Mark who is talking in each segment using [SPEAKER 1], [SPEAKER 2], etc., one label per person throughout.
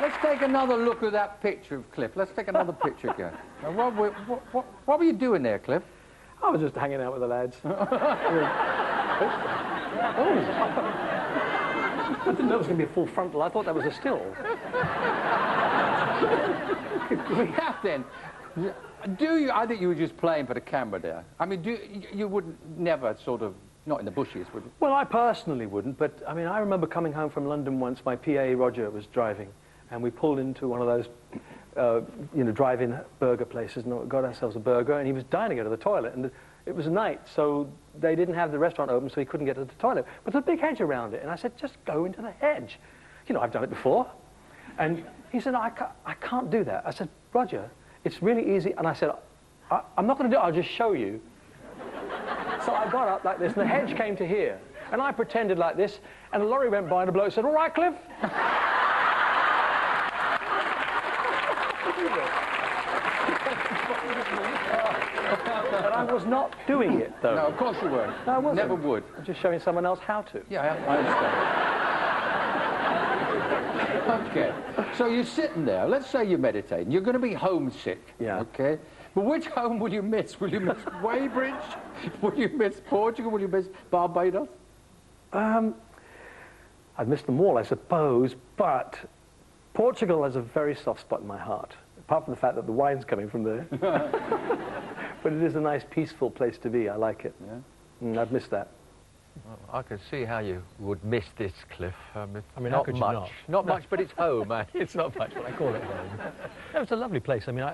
[SPEAKER 1] Let's take another look at that picture of Cliff. Let's take another picture again. Now, what were you doing there, Cliff?
[SPEAKER 2] I was just hanging out with the lads. I didn't know it was going to be a full frontal. I thought that was a still.
[SPEAKER 1] Yeah, then. I think you were just playing for the camera there. I mean, you wouldn't never sort of, not in the bushes, would you?
[SPEAKER 2] Well, I personally wouldn't, but I mean, I remember coming home from London once. My PA, Roger, was driving, and we pulled into one of those, you know, drive-in burger places, and got ourselves a burger, and he was dying to go to the toilet, and it was night, so they didn't have the restaurant open, so he couldn't get to the toilet. But there's a big hedge around it, and I said, just go into the hedge. You know, I've done it before. And he said, no, I can't do that. I said, Roger, it's really easy. And I said, I'm not going to do it, I'll just show you. So I got up like this, and the hedge came to here. And I pretended like this, and a lorry went by, and the bloke said, all right, Cliff? But I was not doing it, though.
[SPEAKER 1] No, of course you weren't.
[SPEAKER 2] No, I wasn't.
[SPEAKER 1] Never would.
[SPEAKER 2] I'm just showing someone else how to.
[SPEAKER 1] Yeah, I understand. Okay, so you're sitting there. Let's say you're meditating. You're going to be homesick.
[SPEAKER 2] Yeah.
[SPEAKER 1] Okay. But which home will you miss? Will you miss Weybridge? Will you miss Portugal? Will you miss Barbados?
[SPEAKER 2] I'd miss them all, I suppose, but Portugal has a very soft spot in my heart, apart from the fact that the wine's coming from there. But it is a nice, peaceful place to be. I like it. Yeah. I've missed that.
[SPEAKER 3] Well, I can see how you would miss this, Cliff.
[SPEAKER 2] I mean,
[SPEAKER 3] not
[SPEAKER 2] how could
[SPEAKER 3] much.
[SPEAKER 2] you not?
[SPEAKER 3] Not much, but it's home, eh?
[SPEAKER 2] It's not much, but I call it home. No, it's a lovely place. I mean,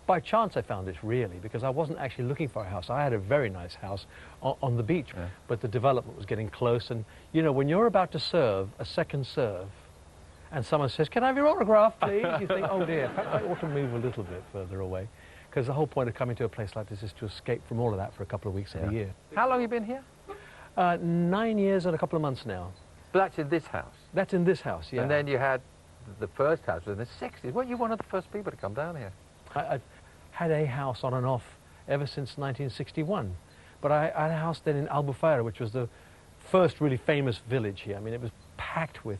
[SPEAKER 2] by chance I found this, really, because I wasn't actually looking for a house. I had a very nice house on the beach, yeah. But the development was getting close. And, you know, when you're about to serve a second serve, and someone says, can I have your autograph, please? You think, oh, dear, perhaps I ought to move a little bit further away. Because the whole point of coming to a place like this is to escape from all of that for a couple of weeks of the year.
[SPEAKER 3] How long have you been here?
[SPEAKER 2] 9 years and a couple of months now.
[SPEAKER 3] But that's in this house?
[SPEAKER 2] That's in this house, yeah.
[SPEAKER 3] And then you had the first house in the 60s. Weren't you one of the first people to come down here?
[SPEAKER 2] I've had a house on and off ever since 1961. But I had a house then in Albufeira, which was the first really famous village here. I mean, it was packed with...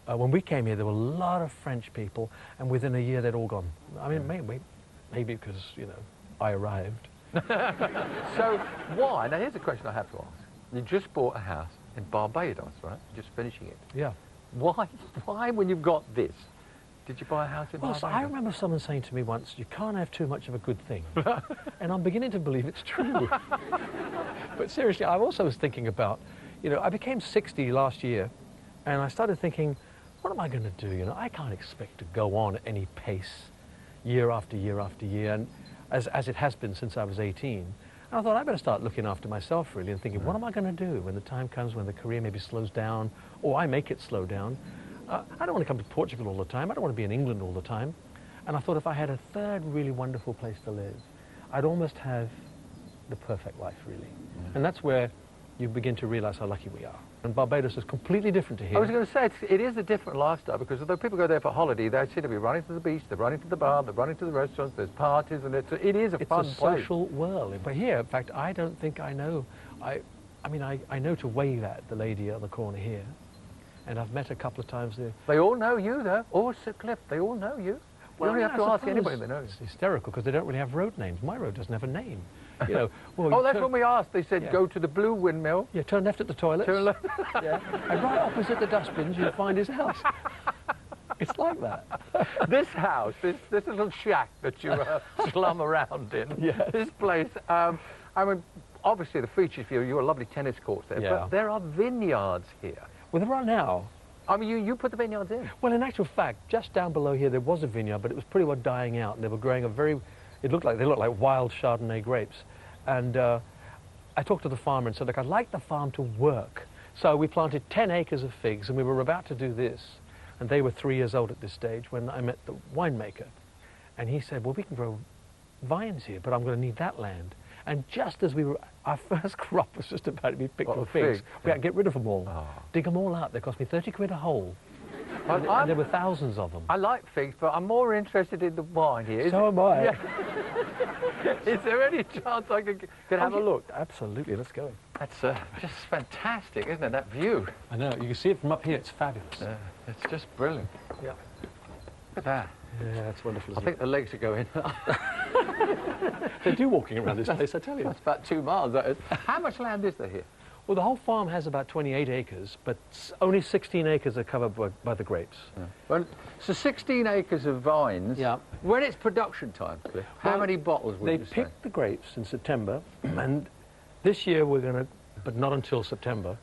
[SPEAKER 2] when we came here, there were a lot of French people, and within a year, they'd all gone. I mean, maybe because, you know, I arrived.
[SPEAKER 3] So, why? Now, here's a question I have to ask. You just bought a house in Barbados, right? You're just finishing it.
[SPEAKER 2] Yeah.
[SPEAKER 3] Why, when you've got this, did you buy a house in Barbados?
[SPEAKER 2] So I remember someone saying to me once, you can't have too much of a good thing. And I'm beginning to believe it's true. But seriously, I also was thinking about, you know, I became 60 last year, and I started thinking, what am I going to do? You know, I can't expect to go on at any pace year after year after year, and as it has been since I was 18. And I thought, I better start looking after myself, really, and thinking, what am I going to do when the time comes when the career maybe slows down, or I make it slow down? I don't want to come to Portugal all the time. I don't want to be in England all the time. And I thought if I had a third really wonderful place to live, I'd almost have the perfect life, really. Yeah. And that's where you begin to realize how lucky we are. And Barbados is completely different to here.
[SPEAKER 3] I was going to say, it is a different lifestyle, because although people go there for holiday, they seem to be running to the beach, they're running to the bar, they're running to the restaurants, there's parties, and it is a fun place.
[SPEAKER 2] It's a social world. But here, in fact, I don't think I know. I mean, I know to wave at the lady on the corner here, and I've met a couple of times there.
[SPEAKER 3] They all know you, though. Or Sir Cliff, they all know you. Well, you don't have to ask anybody that knows.
[SPEAKER 2] It's hysterical, because they don't really have road names. My road doesn't have a name. You know, well,
[SPEAKER 3] oh, that's when we asked. They said, go to the Blue Windmill.
[SPEAKER 2] Yeah, turn left at the toilets.
[SPEAKER 3] Turn left.
[SPEAKER 2] Yeah. And right opposite the dustbins, you'll find his house. It's like that.
[SPEAKER 3] This house, this little shack that you slum around in,
[SPEAKER 2] yes.
[SPEAKER 3] This place, I mean, obviously the features for you are lovely tennis courts there, but there are vineyards here.
[SPEAKER 2] Well, there are now.
[SPEAKER 3] I mean, you put the vineyards in?
[SPEAKER 2] Well, in actual fact, just down below here, there was a vineyard, but it was pretty well dying out, and they were growing they looked like wild Chardonnay grapes. And I talked to the farmer and said, look, I'd like the farm to work. So we planted 10 acres of figs, and we were about to do this. And they were 3 years old at this stage when I met the winemaker. And he said, well, we can grow vines here, but I'm going to need that land. And just as our first crop was just about to be picked of figs, we had to get rid of them all. Oh. Dig them all out. They cost me 30 quid a hole. And there were thousands of them.
[SPEAKER 3] I like figs, but I'm more interested in the wine here.
[SPEAKER 2] So am I.
[SPEAKER 3] Yeah. Is there any chance I could have a look?
[SPEAKER 2] Absolutely, let's go.
[SPEAKER 3] That's just fantastic, isn't it, that view?
[SPEAKER 2] I know, you can see it from up here, it's fabulous.
[SPEAKER 3] It's just brilliant.
[SPEAKER 2] Yeah.
[SPEAKER 3] Look at that.
[SPEAKER 2] Yeah, that's wonderful.
[SPEAKER 3] I think the legs are going.
[SPEAKER 2] They do walking around this place, I tell you.
[SPEAKER 3] That's about 2 miles, that is. How much land is there here?
[SPEAKER 2] Well, the whole farm has about 28 acres, but only 16 acres are covered by the grapes.
[SPEAKER 3] Yeah. Well, so 16 acres of vines.
[SPEAKER 2] Yeah.
[SPEAKER 3] When it's production time, Cliff, how
[SPEAKER 2] Well,
[SPEAKER 3] many bottles would
[SPEAKER 2] They
[SPEAKER 3] you say?
[SPEAKER 2] pick the grapes in September, and this year we're going to, but not until September,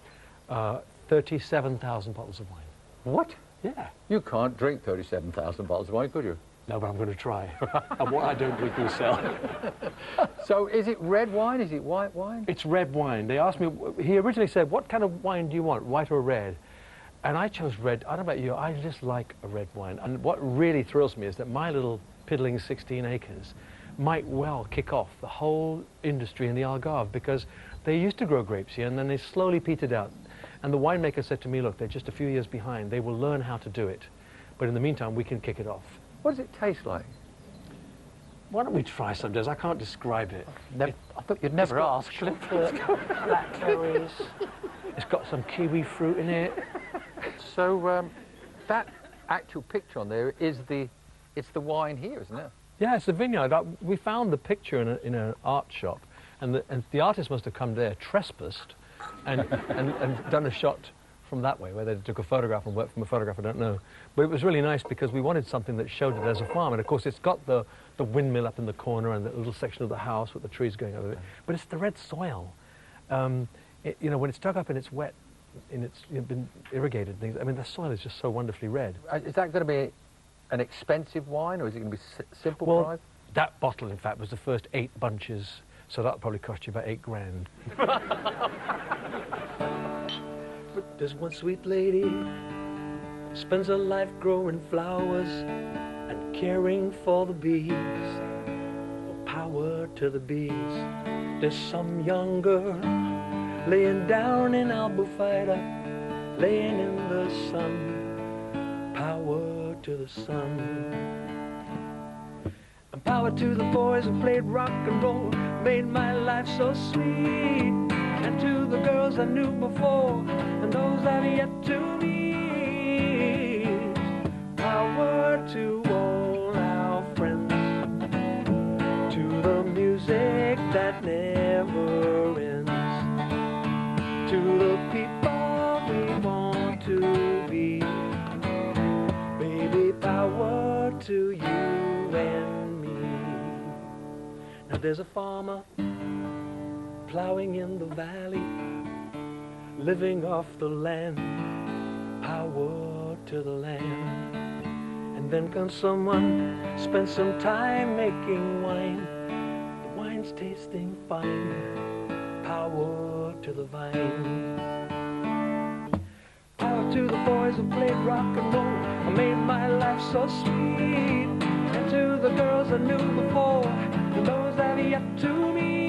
[SPEAKER 2] 37,000 bottles of wine.
[SPEAKER 3] What?
[SPEAKER 2] Yeah.
[SPEAKER 3] You can't drink 37,000 bottles of wine, could you?
[SPEAKER 2] No, but I'm going to try. And what I don't drink, we sell.
[SPEAKER 3] So is it red wine? Is it white wine?
[SPEAKER 2] It's red wine. They asked me, he originally said, what kind of wine do you want, white or red? And I chose red. I don't know about you, I just like a red wine. And what really thrills me is that my little piddling 16 acres might well kick off the whole industry in the Algarve, because they used to grow grapes here and then they slowly petered out. And the winemaker said to me, look, they're just a few years behind. They will learn how to do it. But in the meantime, we can kick it off.
[SPEAKER 3] What does it taste like?
[SPEAKER 2] Why don't we try some days? I can't describe it.
[SPEAKER 3] I thought you'd never ask.
[SPEAKER 2] Blackberries. It's got some kiwi fruit in it.
[SPEAKER 3] So that actual picture on there is it's the wine here, isn't it?
[SPEAKER 2] Yeah, it's a vineyard. We found the picture in an art shop, and the artist must have come there, trespassed, and done a shot from that way, where they took a photograph and worked from a photograph, I don't know. But it was really nice because we wanted something that showed it as a farm. And of course, it's got the windmill up in the corner and the little section of the house with the trees going over it. But it's the red soil. You know, when it's dug up and it's wet, and it's been irrigated, things, I mean, the soil is just so wonderfully red.
[SPEAKER 3] Is that going to be an expensive wine, or is it going to be simple price?
[SPEAKER 2] That bottle, in fact, was the first 8 bunches, so that'll probably cost you about 8 grand. But there's one sweet lady, spends her life growing flowers and caring for the bees. Oh, power to the bees. There's some young girl laying down in Albufeira, laying in the sun. Power to the sun. And power to the boys who played rock and roll, made my life so sweet. And to the girls I knew before, and those I've yet to meet. Power to all our friends, to the music that never ends, to the people we want to be. Baby, power to you and me. Now there's a farmer plowing in the valley, living off the land. Power to the land. And then can someone spend some time making wine? The wine's tasting fine. Power to the vine. Power to the boys who played rock and roll, I made my life so sweet. And to the girls I knew before, and those I've yet to meet.